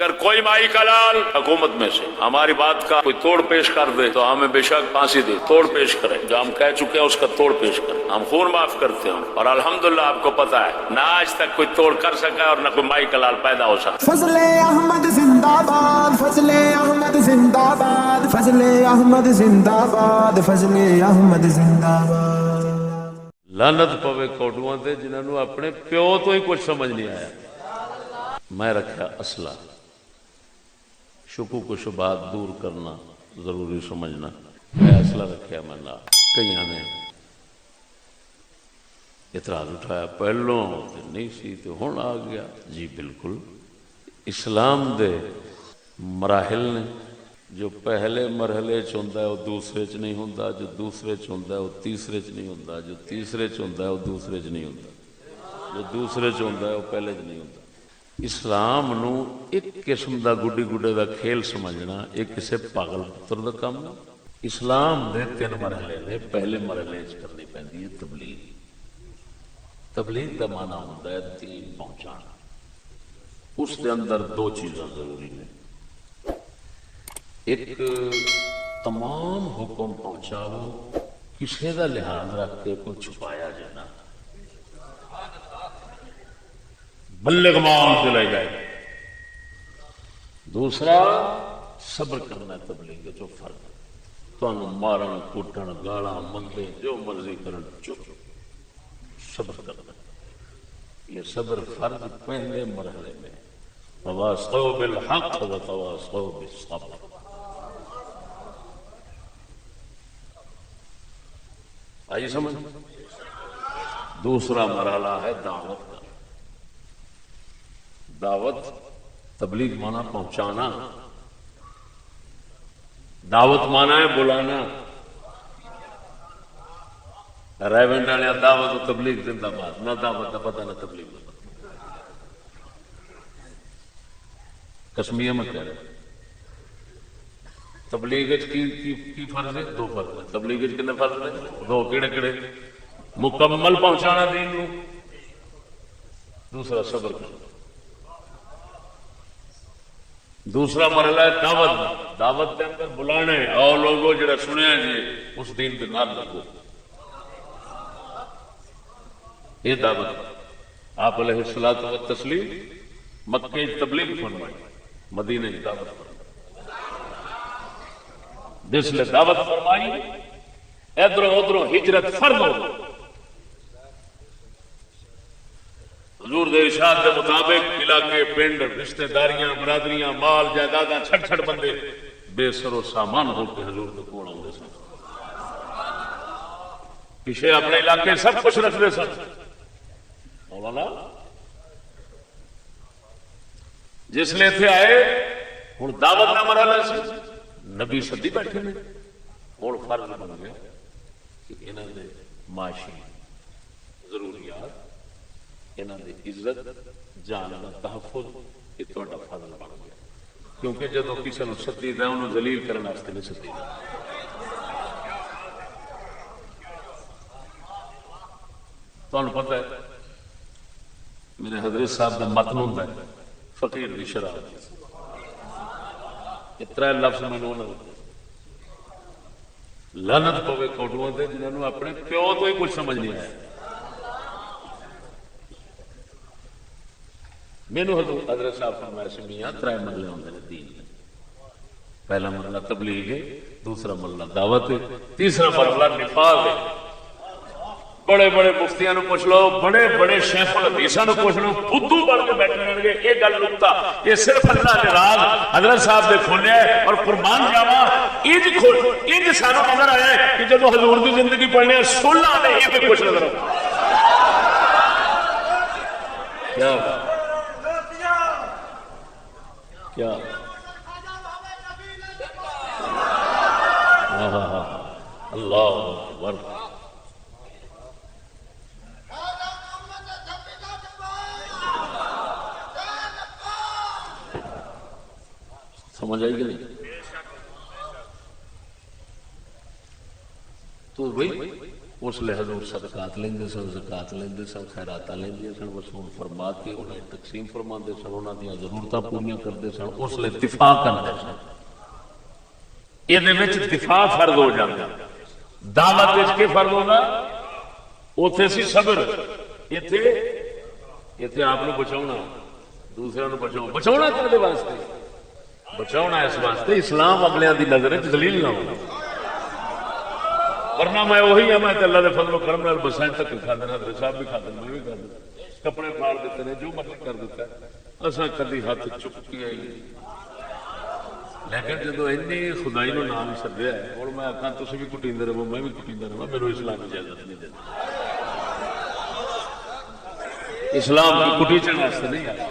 اگر کوئی مائی کلال حکومت میں سے ہماری بات کا کوئی توڑ پیش کر دے تو ہمیں بے شک پھانسی دے، توڑ پیش کرے، جو ہم کہہ چکے ہیں اس کا توڑ پیش کریں، ہم خون معاف کرتے ہیں۔ اور الحمدللہ آپ کو پتا ہے نہ آج تک کوئی توڑ کر سکا اور نہ کوئی مائی کلال پیدا ہو سکا۔ فضل احمد زندہ باد، فضل احمد زندہ باد، فضل احمد زندہ باد، فضل احمد زندہ باد۔ لعنت پوے کوڈواں تے جنہاں نوں اپنے پیو تو ہی کچھ سمجھ نہیں آیا۔ میں رکھا اسلحہ، شکوک و شبہات دور کرنا ضروری سمجھنا، میں اسلحہ رکھا میں نہ کئی نے اعتراض اٹھایا پہلوں تے نہیں سی تے ہن آ گیا۔ جی بالکل، اسلام دے مراحل نے، جو پہلے مرحلے چ ہوندا ہے وہ دوسرے چ نہیں ہوندا، جو دوسرے چ ہوندا ہے وہ تیسرے چ نہیں ہوندا، جو تیسرے چ ہوندا ہے وہ دوسرے چ نہیں ہوندا، جو دوسرے چ ہوندا ہے وہ پہلے چ نہیں ہوندا۔ اسلام نو ایک قسم دا گڈی گڈے دا کھیل سمجھنا ایک کسے پاگل پتر دا کام ہے۔ اسلام دے تین مرحلے نے، پہلے مرحلے چ کرنی پیندی ہے تبلیغ۔ تبلیغ دا معنی ہوندا ہے دین پہنچانا۔ اس دے اندر دو چیزاں ضروری ہیں، ایک تمام حکم پہنچاؤ، کسی دا لحاظ رکھ کے کوئی چھپایا جانا، بلغ ما انزل الیک۔ دوسرا صبر کرنا ہے، تبلیغ جو فرض ہے، تانوں مارن کوٹن گالاں مندے جو مرضی کرن چپ صبر کرنا۔ یہ صبر فرض پہلے مرحلے میں، تواصوا بالحق وتواصوا بالصبر۔ آئی سمجھ؟ دوسرا مرحلہ ہے دعوت کا۔ دعوت تبلیغ مانا پہنچانا، دعوت مانا ہے بلانا۔ ریونڈ والے دعوت و تبلیغ زندہ باد، نہ دعوت کا پتہ نہ تبلیغ کا پتہ۔ کشمیر میں کہہ رہے تبلیغ کی فرض ہے؟ دو فرض ہے۔ تبلیغ کتنے فرض ہے؟ دو۔ کیڑے کیڑے؟ مکمل پہنچانا دین نو، دوسرا صبر کرنا۔ دوسرا مرحلہ ہے دعوت۔ دعوت کے اندر بلانا ہے، آؤ لوگوں جڑا سنیا جی اس دین کے نال لگو، یہ دعوت۔ آپ علیہ الصلوۃ والتسلیم مکے تبلیغ فرمائی، مدینے کی دعوت فرمائی۔ جس نے دعوت فرمائی ادھروں ادھروں ہجرت فرض ہو۔ حضور دے ارشاد کے مطابق علاقے، پنڈ، رشتہ داریاں، برادریاں، مال جائیداداں، چھٹ چھٹ بندے بے سر و سامان ہو کے حضور کے کول آتے سن۔ پیچھے اپنے علاقے سب کچھ رکھتے سن۔ مولانا جس نے اتنے آئے ہوں دعوت کا مرحلہ سی، نبی سدی بیٹھے نے، ہوں فرض بن گیا کہ انہوں نے معاشی ضروریات، انہوں نے عزت، جان کا تحفظ، یہ تہاڈا فضل بن گیا۔ کیونکہ جدو کسی نے سدی دا انہوں ذلیل کرنے واسطے نہیں سدی دا۔ تمہیں پتہ ہے میرے حضرت صاحب کا متن ہوتا ہے فقیر دی شراب، یہ ترے لفظ میں نے لعنت پوے کوٹواں تے جنہاں نوں اپنے پیو تو ہی کچھ سمجھ نہیں آیا۔ مینوں حضرت صاحب فرمایا سی میاں ترے مرحلے ہوندے نے دین دے، پہلا مرحلہ تبلیغ ہے، دوسرا مرحلہ دعوت ہے، تیسرا مرحلہ نفاذ ہے۔ بڑے بڑے مفتیاں نو پوچھ لو، بڑے بڑے شیخ الحدیثاں نو پوچھ لو، بدھو بن کے بیٹھے رہن گے۔ یہ گل نکتا یہ صرف اللہ کے راز حضرت صاحب نے کھولیا ہے، اور قربان جاواں انج سانو نظر آیا ہے کہ جب حضور کی زندگی پڑھنے سولہ نے یہ کچھ نظر آتا۔ کیا کیا اللہ اکبر۔ سمجھ آئی کہ نہیں؟ تو بھائی اس لیے حضور صدقات لیندے سن، زکات لیندے سن، خیرات لیندے سن، وصول فرما کے انہیں تقسیم فرماندے سن، انہاں دیاں ضرورتاں پوریاں کردے سن، اس لیے دفاع کردے سن۔ یہ دفاع فرض ہو جاتا، دعوت کے فرض ہوگا، اتنے سی صبر، اتنے آپ کو بچاؤنا، دوسرے کو بچاؤ، بچاؤنا کہتے واسطے، بچاؤنا اس واسطے اسلام اگلیاں دی نظر ذلیل نہ ہو، ورنہ میں وہی ہوں، میں اللہ دے فضل و کرم نال بسائیں تک کھا دینا، حضرت صاحب بھی کھا دینا، میں بھی کھا دینا، کپڑے پھاڑ دیتے ہیں، جو مرضی کر دیتا ہے، اساں کدی ہاتھ چکی ہے، لیکن جدو اینی خدائی نو نام سدیا ہے، ہوں میں آخا تسی بھی کٹیندے رہو، میں بھی کٹیندا رہا، میرے اسلام اجازت نہیں دیتا، اسلام کی کٹیچن واسطے نہیں آیا۔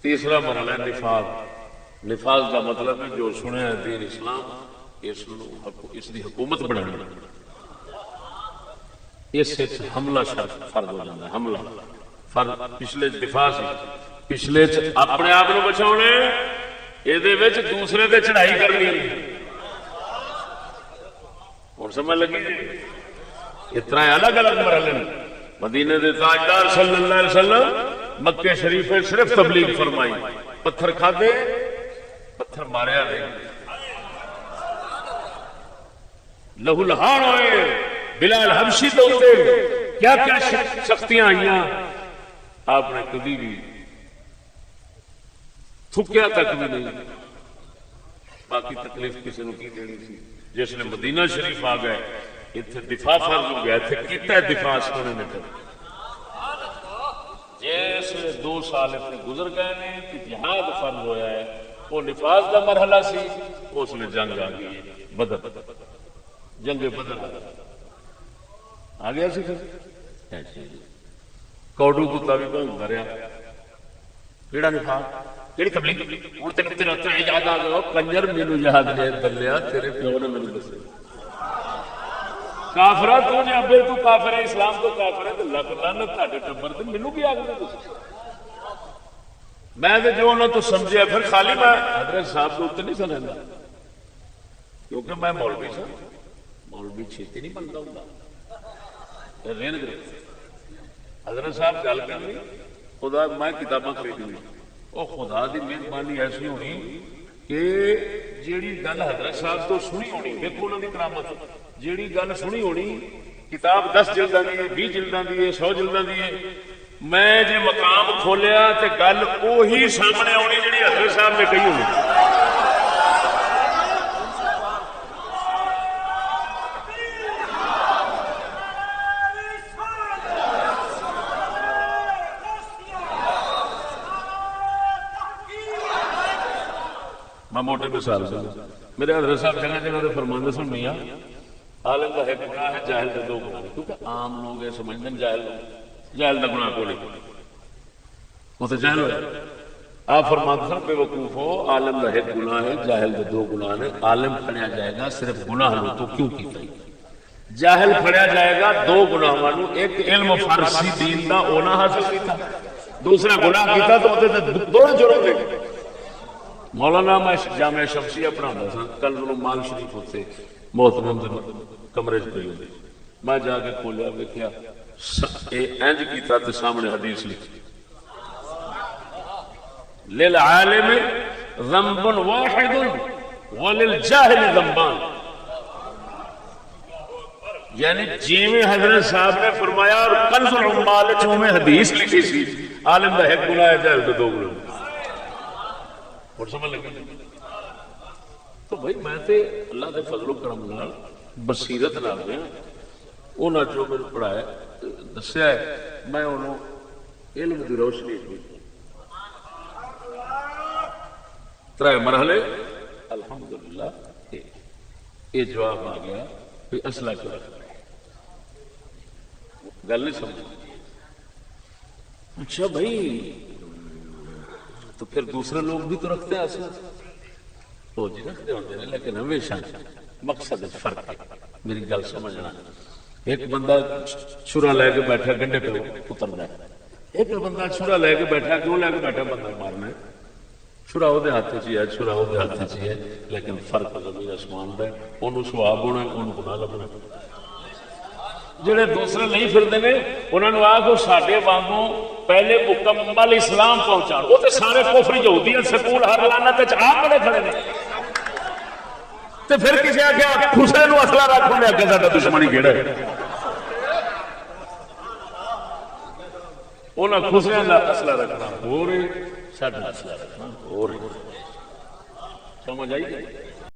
تیسرا مرحلہ ہے نفاذ۔ نفاذ کا مطلب ہے جو سنیا دین اسلام، اس دی حکومت بنانا، اس حملہ شرط فرض ہو جاتا ہے، حملہ فرض۔ پچھلے دفاع سی، پچھلے اپنے آپ کو بچاؤنے، یہ دوسرے تے چڑھائی کرنی، اور سمجھ لگی اتنا الگ الگ مرحلے۔ مدینے دے تاجدار صلی اللہ علیہ وسلم مکے شریف صرف تبلیغ فرمائی، پتھر کھادے، پتھر ماریا نہیں، لہو لہار ہوئے، بلال حبشی تو کیا کیا سختیاں آئیاں، آپ نے کبھی بھی تھکیا تک بھی نہیں، باقی تکلیف کسی نے کی دینی تھی۔ جس نے مدینہ شریف آ گئے، اتنے دفاع فرض ہو گیا، اتنے کیتا ہے دفاع سونے نے کر، جس 2 سال اتنے گزر گئے نے کہ جہاد فرض ہویا ہے، وہ نفاذ کا مرحلہ سی، اس میں جنگ آ گئی، بدر، جنگ بدر آ گیا سی۔ کوڈو کتا بھی بھونکتا رہا، کیڑا نفاذ، کیڑی تبلیغ، ہوں تین تین یاد آ گیا، کنجر مینو یاد نہیں دلیا، تیرے پیو نے میرے دسے کافرا، تو نے ابے تو کافر ہے، اسلام تو کافر ہے، تو لکھ لعنت تہاڈے ٹبر تے، مینوں کی آخر تسی؟ میں جو انہوں تو سمجھیا، پھر خالی میں حضرت صاحب کے اتنے نہیں سمجھتا، کیونکہ میں مولوی سا، مولوی چھیتی نہیں بنتا ہوں، رین گرفت حضرت صاحب گل کرنی، خدا میں کتاباں خریدنی، وہ خدا دی مہربانی ایسی ہونی کہ جیڑی گل حضرت صاحب تو سنی ہونی، دیکھو انہوں کی کرامت، جیڑی گل سنی ہونی، کتاب 10 جلداں دی ہے، 20 جلداں دی ہے، 100 جلداں دی ہے، میں جے مقام کھولیا تے گل اوہی سامنے آنی جیڑی حضرت صاحب نے کہی ہونی۔ میں موٹے مثال سے میرے حضرت صاحب جگہ جگہ دے فرماندے سن، میاں عالم کا ایک گناہ ہے، جاہل کا 2 گناہ ہے، کیونکہ عام لوگ یہ سمجھتے ہیں جاہل کا گناہ کو نہیں، وہ تو جاہل ہوئے۔ آپ فرماتے سن بے وقوف ہو، عالم کا ایک گناہ ہے، جاہل کے 2 گناہ ہیں، عالم پھڑیا جائے گا صرف گناہ لو تو کیوں کیتا، جاہل پھڑیا جائے گا 2 گناہ والوں، ایک علم فارسی دین کا اونا حاصل کیتا، دوسرا گناہ کیتا تو دونوں جرم دے۔ مولانا میں جامعہ شمسیہ پڑھاتا سا، کل مال شریف ہوتے محترم کمرے پہ ہوتے، میں جا کے کھولیا دیکھا انج کیتا تے سامنے حدیث لکھی، للعالم ذنب واحد وللجاہل ذنبان، یعنی جیویں حضرت صاحب نے فرمایا اور کنز العمال میں حدیث لکھی سی، عالم کا ایک گناہ ہے، جاہل کا 2 گناہ۔ اور سمجھ لگے تو بھائی میں تے اللہ دے فضل و کرم نال بصیرت نال گیا، انہاں جو میرے پڑھایا دسیا ہے، میں انہوں علم دی روشنی ہوئی 3 مرحلے، الحمدللہ یہ جواب آ گیا کہ اسلحہ کیوں رکھنا ہے، گل نہیں سمجھ۔ اچھا بھائی تو پھر دوسرے لوگ بھی تو رکھتے ہیں اسلحہ، وہ جی رکھتے ہوتے ہیں، لیکن ہمیشہ مقصد فرق ہے، میری گل سمجھنا۔ ایک بندہ چھرا لے کے بیٹھا گنڈے پہ اترنا ہے، ایک بندہ چھرا لے کے بیٹھا، کیوں لے کے بیٹھا، بندہ مارنا ہے، چھڑا وہ ہاتھ چ ہے، چھڑا وہ ہاتھ چ ہے، لیکن فرق زمین آسمان کا ہے. انہوں سواب ہونا، انہوں گناہ لبنا. جڑے دوسرے نہیں پھرتے ہیں انہوں نے آخو ساڈے وانگوں پہلے مکمل اسلام پہنچا، وہ تو سارے کفر یہودیت سکول ہر لعنت آپ بڑے کھڑے نے. تو پھر کسی آخیا حسین اصلہ رکھ لیا کہ ساڈا دشمنی کہڑا ہے؟ انہیں خسرے کا اصلہ رکھنا ہو رہے، ساڈا اصلہ رکھنا ہو رہے. سمجھ آئی؟